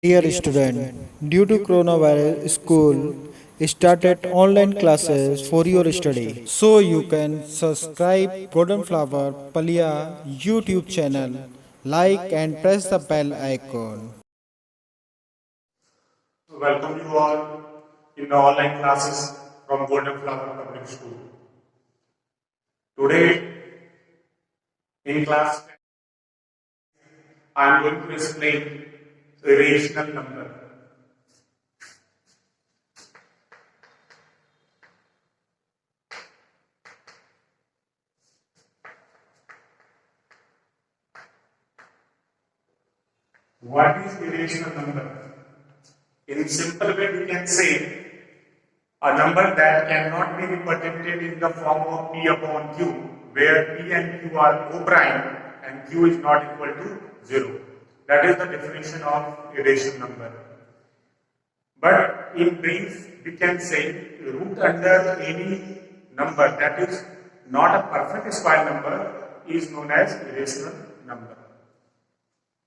Dear student, due to coronavirus, school started online classes for your study. So you can subscribe Golden Flower Palia YouTube channel, like and press the bell icon. Welcome you all in the online classes from Golden Flower Public School. Today in class I am going to explain the rational number. What is irrational number? In simple way we can say a number that cannot be represented in the form of P upon Q, where P and Q are co-prime and Q is not equal to 0. That is the definition of irrational number. But in brief, we can say root under any number that is not a perfect square number is known as irrational number.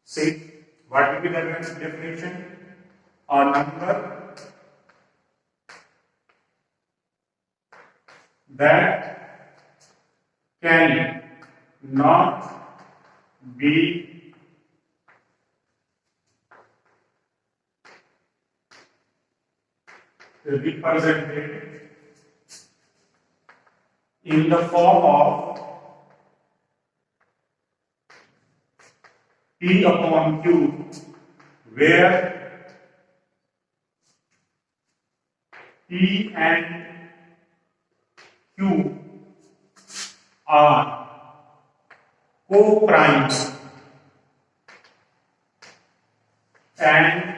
See, what will be the next definition? A number that can not be represented in the form of P upon Q, where P and Q are co-primes and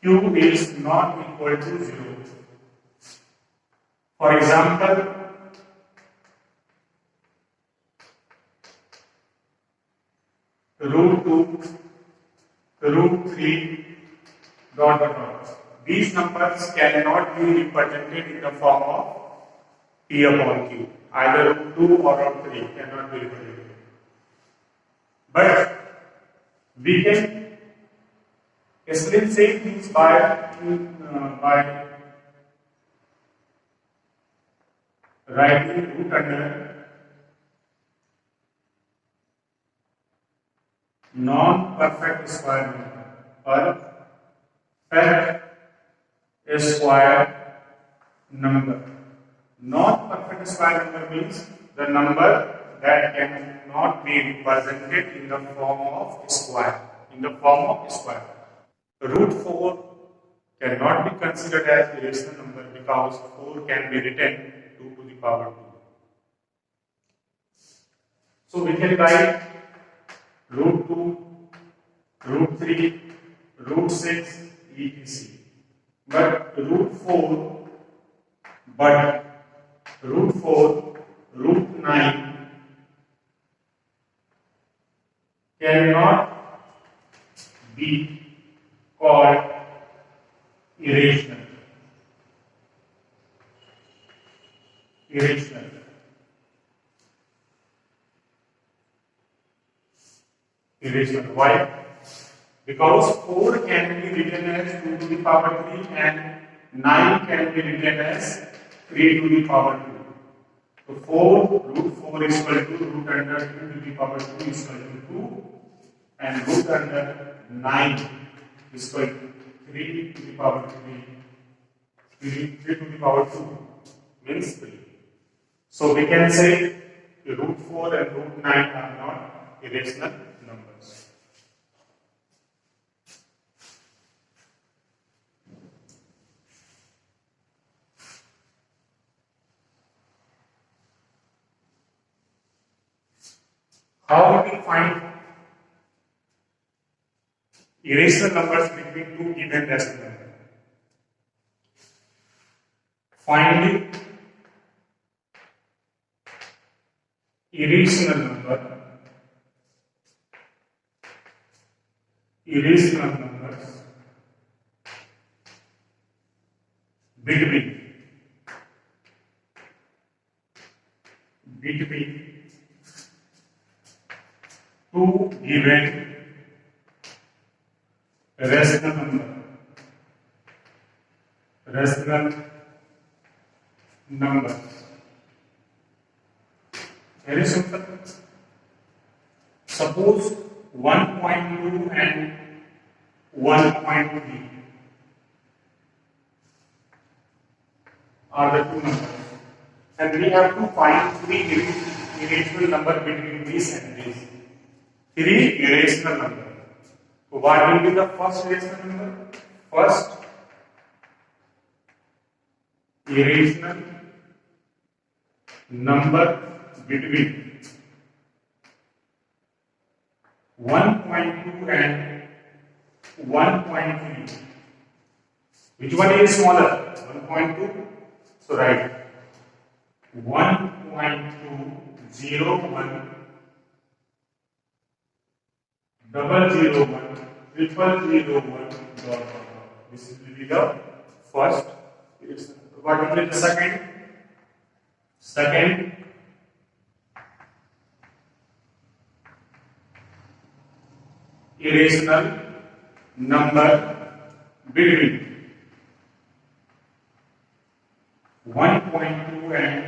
Q is not equal to 0. For example, root 2, root 3, dot dot dot. These numbers cannot be represented in the form of P upon Q. Either root 2 or root 3 cannot be represented. But we can explain same things by writing root under non-perfect square number or perfect square number. Non-perfect square number means the number that cannot be represented in the form of square. In the form of square. Root 4 cannot be considered as irrational number because 4 can be written 2 to the power 2. So we can write root 2, root 3, root 6, etc. But root 4, root 9 cannot be called irrational. Irrational. Irrational. Why? Because 4 can be written as 2 to the power 3 and 9 can be written as 3 to the power 2. So 4, root 4 is equal to root under 2 to the power 2 is equal to 2 and root under 9 is equal to 3 to the power 3 to the power 2 means 3. So we can say root 4 and root 9 are not irrational numbers. How we will find irrational numbers between two given rational numbers? Find irrational number, irrational numbers between two given rational number. Rational number. Very simple. Suppose 1.2 and 1.3 are the two numbers, and we have to find three irrational number between this and this. Three irrational number. So what will be the first irrational number? First irrational number between 1.2 and 1.3. Which one is smaller? 1.2. So write 1.201 001 0001 dot. This will be the first. What will be the second? Second irrational number between 1.2 and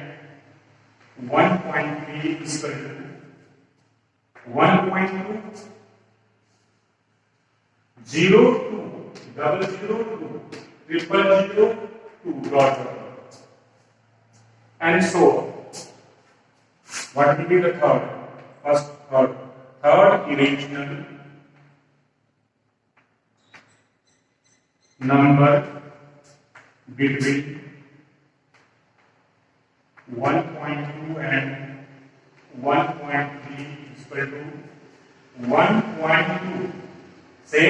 1.3 is equal to 1.2 0 2 002 002 dot. And so what will be the third? Third irrational number between 1.2 and 1.3 is equal to 1.2. Say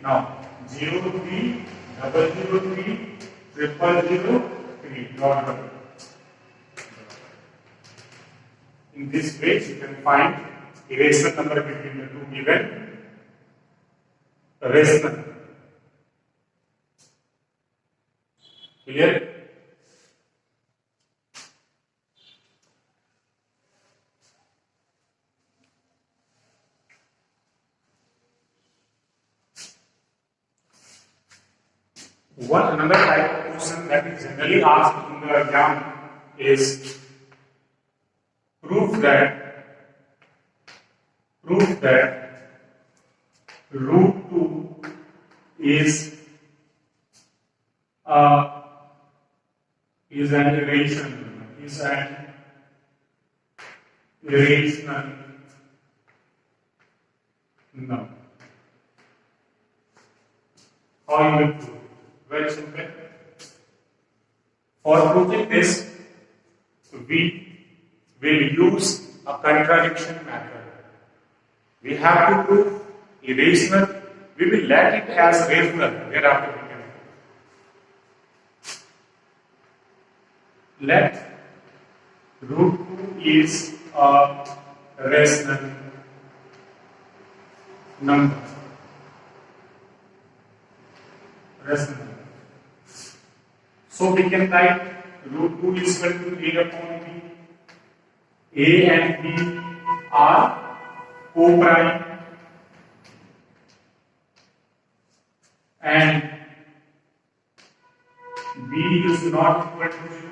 now 03 003 0003 dot. In this way, you can find irrational number between the two given rational. Clear? One another type of question that is generally asked in the exam is prove that root 2 is an irrational number. How you will prove? Very simple. For proving this, we will use a contradiction method. We have to prove irrational. We will let it as rational. Thereafter we can prove. Let root 2 is a rational number. So we can write root 2 is equal to A upon B. A and B are co-prime and B is not equal to 0.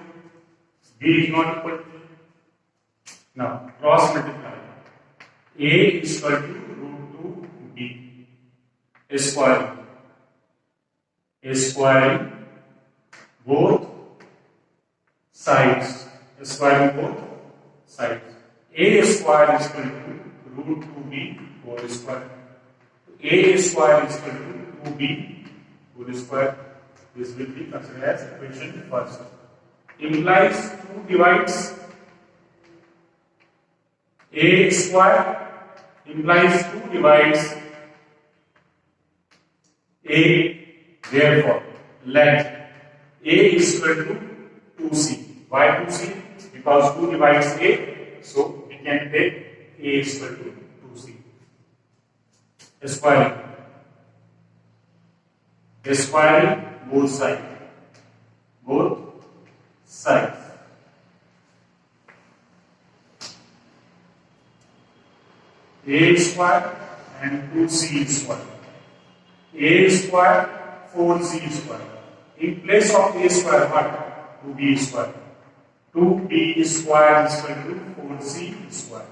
B is not equal to 0. Now cross multiply. A is equal to root 2 B. Squaring both sides. Squaring both sides. A square is equal to root 2b whole square. A square is equal to 2b whole square. This will be considered as equation first. Implies 2 divides A square implies 2 divides A. Therefore, let A is equal to 2c. Why 2c? Because 2 divides A, so we can take A is equal to 2c. Squaring both sides. A square and 2c square. A a square 4c square. In place of a square, what? 2b square. 2b square is equal to 4c square.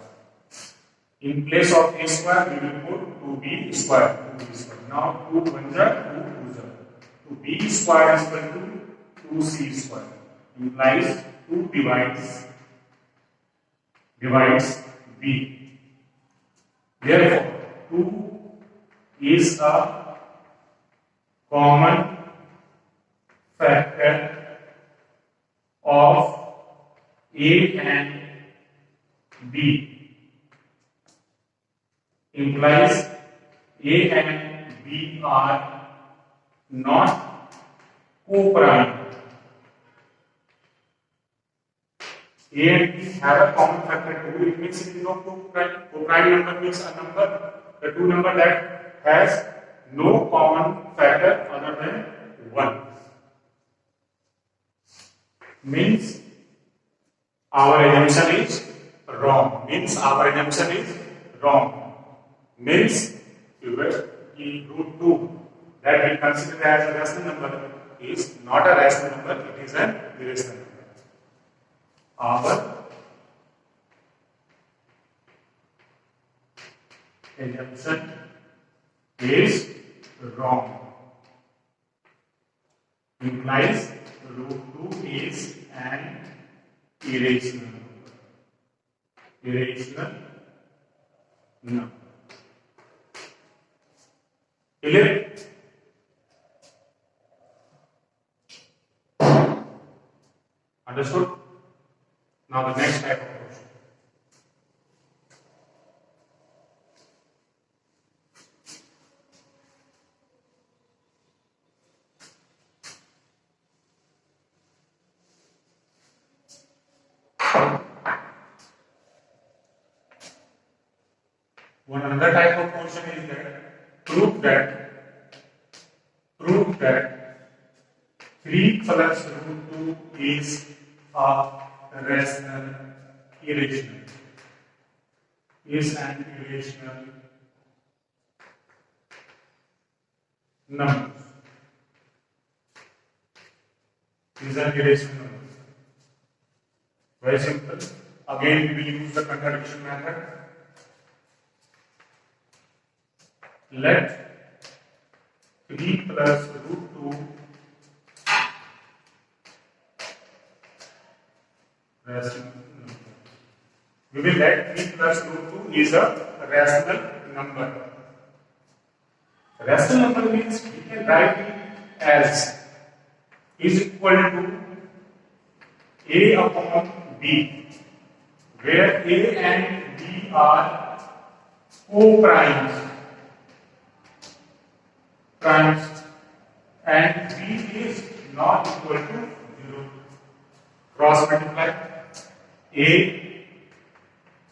In place of a square, we will put 2b square. 2b square. Now 2 1 are 2 2 are. 2b square is equal to 2c square. Implies 2 divides b. Therefore, 2 is a common factor of a and b. Implies a and b are not co-prime. A and B have a common factor 2. It means it is not co-prime. Co-prime number means a number, the two number that has no common factor other than 1. Means our assumption is wrong. Means our assumption is wrong. Means root 2 that we consider as a rational number is not a rational number, it is an irrational number. Our assumption is wrong. Implies root 2 is an irrational number. Irrational number. Clear? Understood? Now the next type of question. One another type of question is that prove that 3 plus root 2 is a rational irrational. Is an irrational number. Is an irrational number. Very simple. Again, we will use the contradiction method. Let 3 plus root 2 rational number. We will let 3 plus root 2 is a rational number. Rational number means we can write it as is equal to a upon b, where a and b are co-primes. And b is not equal to 0. Cross multiply a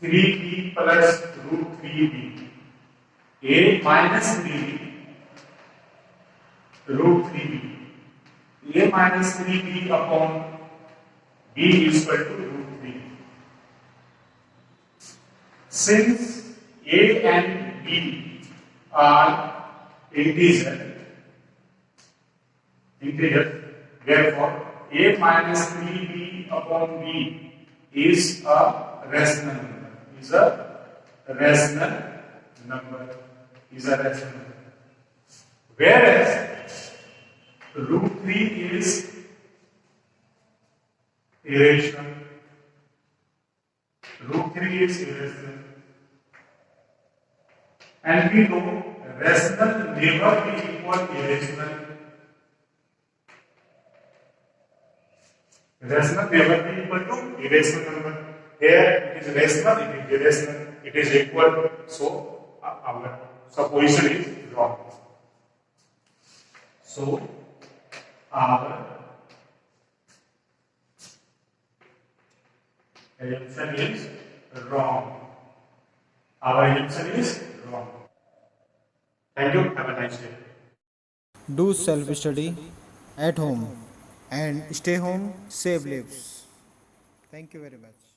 3b plus root 3b, a minus 3b root 3b, a minus 3b upon b is equal to root 3. Since a and b are integers, therefore a minus 3b upon b is a rational number. Is a rational number. Whereas root 3 is irrational. Root 3 is irrational. And we know rational never be equal irrational. Rational never be equal to irrational number. Here it is rational, it is irrational, it is equal. So our supposition is wrong. So our assumption is wrong. Our assumption is wrong. Thank you. Have a nice day. Do self study at home and stay home, save lives. Thank you very much.